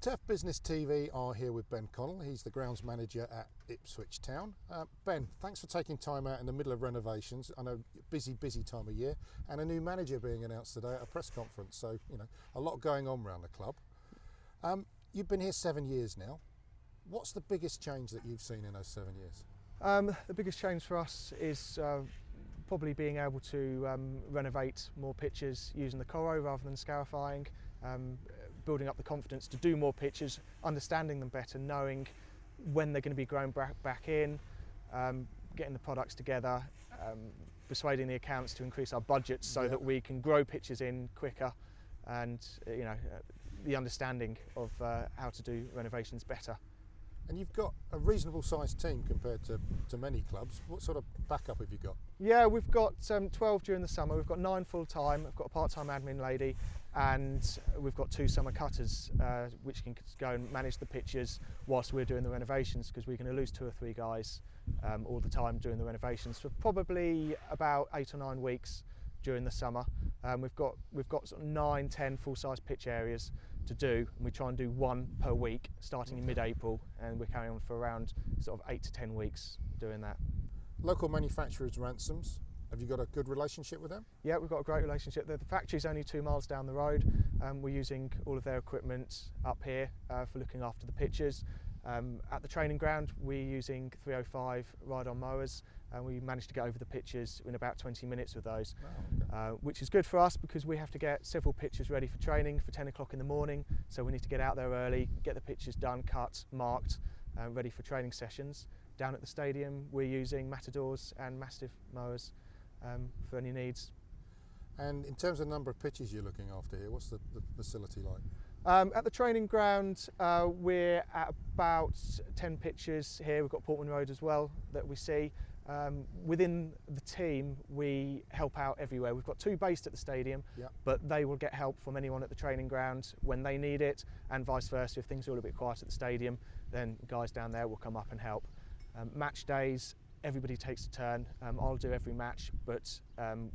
Turf Business TV are here with Ben Connell. He's the grounds manager at Ipswich Town. Ben, thanks for taking time out in the middle of renovations. I know busy time of year, and a new manager being announced today at a press conference. So, you know, a lot going on around the club. You've been here 7 years now. What's the biggest change that you've seen in those 7 years? The biggest change for us is probably being able to renovate more pitches using the Coro rather than scarifying, building up the confidence to do more pitches, understanding them better, knowing when they're going to be grown back in, getting the products together, persuading the accounts to increase our budgets so that we can grow pitches in quicker, and the understanding of how to do renovations better. And you've got a reasonable sized team compared to many clubs. What sort of backup have you got? Yeah, we've got 12 during the summer. We've got 9 full time. I've got a part-time admin lady, and we've got 2 summer cutters which can go and manage the pitches whilst we're doing the renovations, because we're going to lose 2 or 3 guys all the time doing the renovations for probably about 8 or 9 weeks during the summer. We've got sort of 9-10 full-size pitch areas to do, and we try and do 1 per week starting in mid-April, and we're carrying on for around sort of 8 to 10 weeks doing that. Local manufacturers Ransoms, have you got a good relationship with them? Yeah, we've got a great relationship. The factory's only 2 miles down the road. We're using all of their equipment up here for looking after the pitches. At the training ground, we're using 305 ride-on mowers, and we managed to get over the pitches in about 20 minutes with those, which is good for us because we have to get several pitches ready for training for 10 o'clock in the morning. So we need to get out there early, get the pitches done, cut, marked, ready for training sessions. Down at the stadium, we're using Matadors and Mastiff mowers for any needs. And in terms of the number of pitches you're looking after here, what's the facility like? At the training ground, we're at about 10 pitches here. We've got Portman Road as well that we see. Within the team, we help out everywhere. We've got 2 based at the stadium, but they will get help from anyone at the training ground when they need it, and vice versa. If things are a little bit quiet at the stadium, then guys down there will come up and help. Match days, everybody takes a turn. I'll do every match, but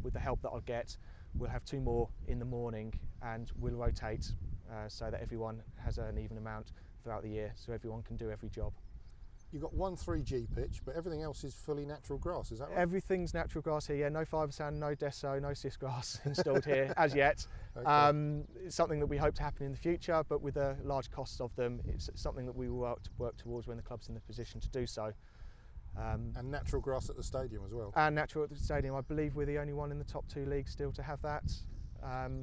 with the help that I'll get, we'll have 2 more in the morning, and we'll rotate so that everyone has an even amount throughout the year, so everyone can do every job. You've got 1 3G pitch, but everything else is fully natural grass, is that right? Everything's natural grass here, yeah. No fibre sand, no deso, no cis grass installed here as yet. Okay. It's something that we hope to happen in the future, but with the large costs of them, it's something that we will work towards when the club's in the position to do so. And natural grass at the stadium as well? And natural at the stadium. I believe we're the only one in the top 2 leagues still to have that.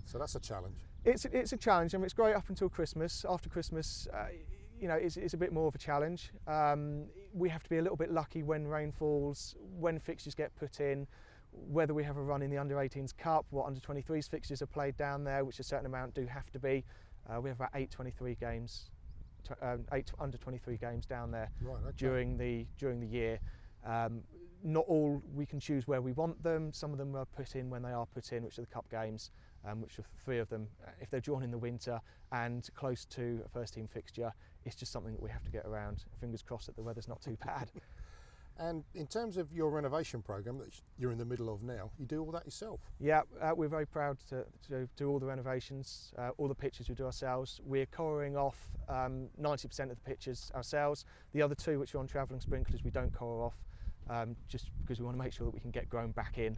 So that's a challenge. It's a challenge. I mean, it's great up until Christmas. After Christmas, it's a bit more of a challenge. We have to be a little bit lucky when rain falls, when fixtures get put in, whether we have a run in the Under-18s Cup, what Under-23s fixtures are played down there, which a certain amount do have to be. We have about 8 Under-23 games down there during the year. Not all we can choose where we want them. Some of them are put in when they are put in, which are the Cup games, which are 3 of them. If they're drawn in the winter and close to a first team fixture, it's just something that we have to get around. Fingers crossed that the weather's not too bad. And in terms of your renovation programme that you're in the middle of now, you do all that yourself? Yeah, we're very proud to do all the renovations, all the pitches we do ourselves. We're coroing off 90% of the pitches ourselves. The other 2, which are on travelling sprinklers, we don't coro off, just because we want to make sure that we can get grown back in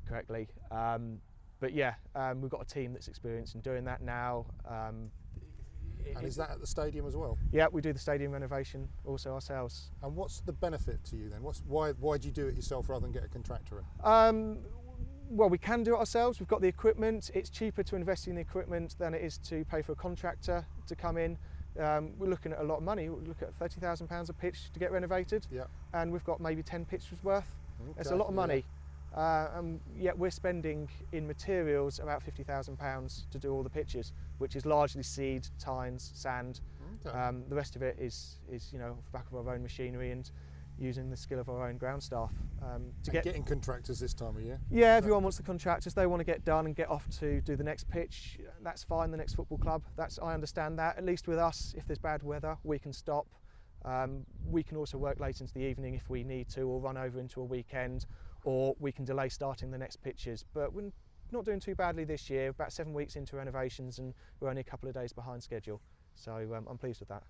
correctly. But yeah, we've got a team that's experienced in doing that now. And is that at the stadium as well? Yeah, we do the stadium renovation also ourselves. And what's the benefit to you then? Why do you do it yourself rather than get a contractor in? Well, we can do it ourselves. We've got the equipment. It's cheaper to invest in the equipment than it is to pay for a contractor to come in. We're looking at a lot of money. We're looking at £30,000 a pitch to get renovated, and we've got maybe 10 pitches worth. It's a lot of money. And yet we're spending in materials about £50,000 to do all the pitches, which is largely seed, tines, sand. The rest of it is off the back of our own machinery and using the skill of our own ground staff. Getting contractors this time of year? Yeah, everyone wants the contractors. They want to get done and get off to do the next pitch. That's fine, the next football club. I understand that. At least with us, if there's bad weather, we can stop. We can also work late into the evening if we need to, or run over into a weekend, or we can delay starting the next pitches. But we're not doing too badly this year, about 7 weeks into renovations, and we're only a couple of days behind schedule. So I'm pleased with that.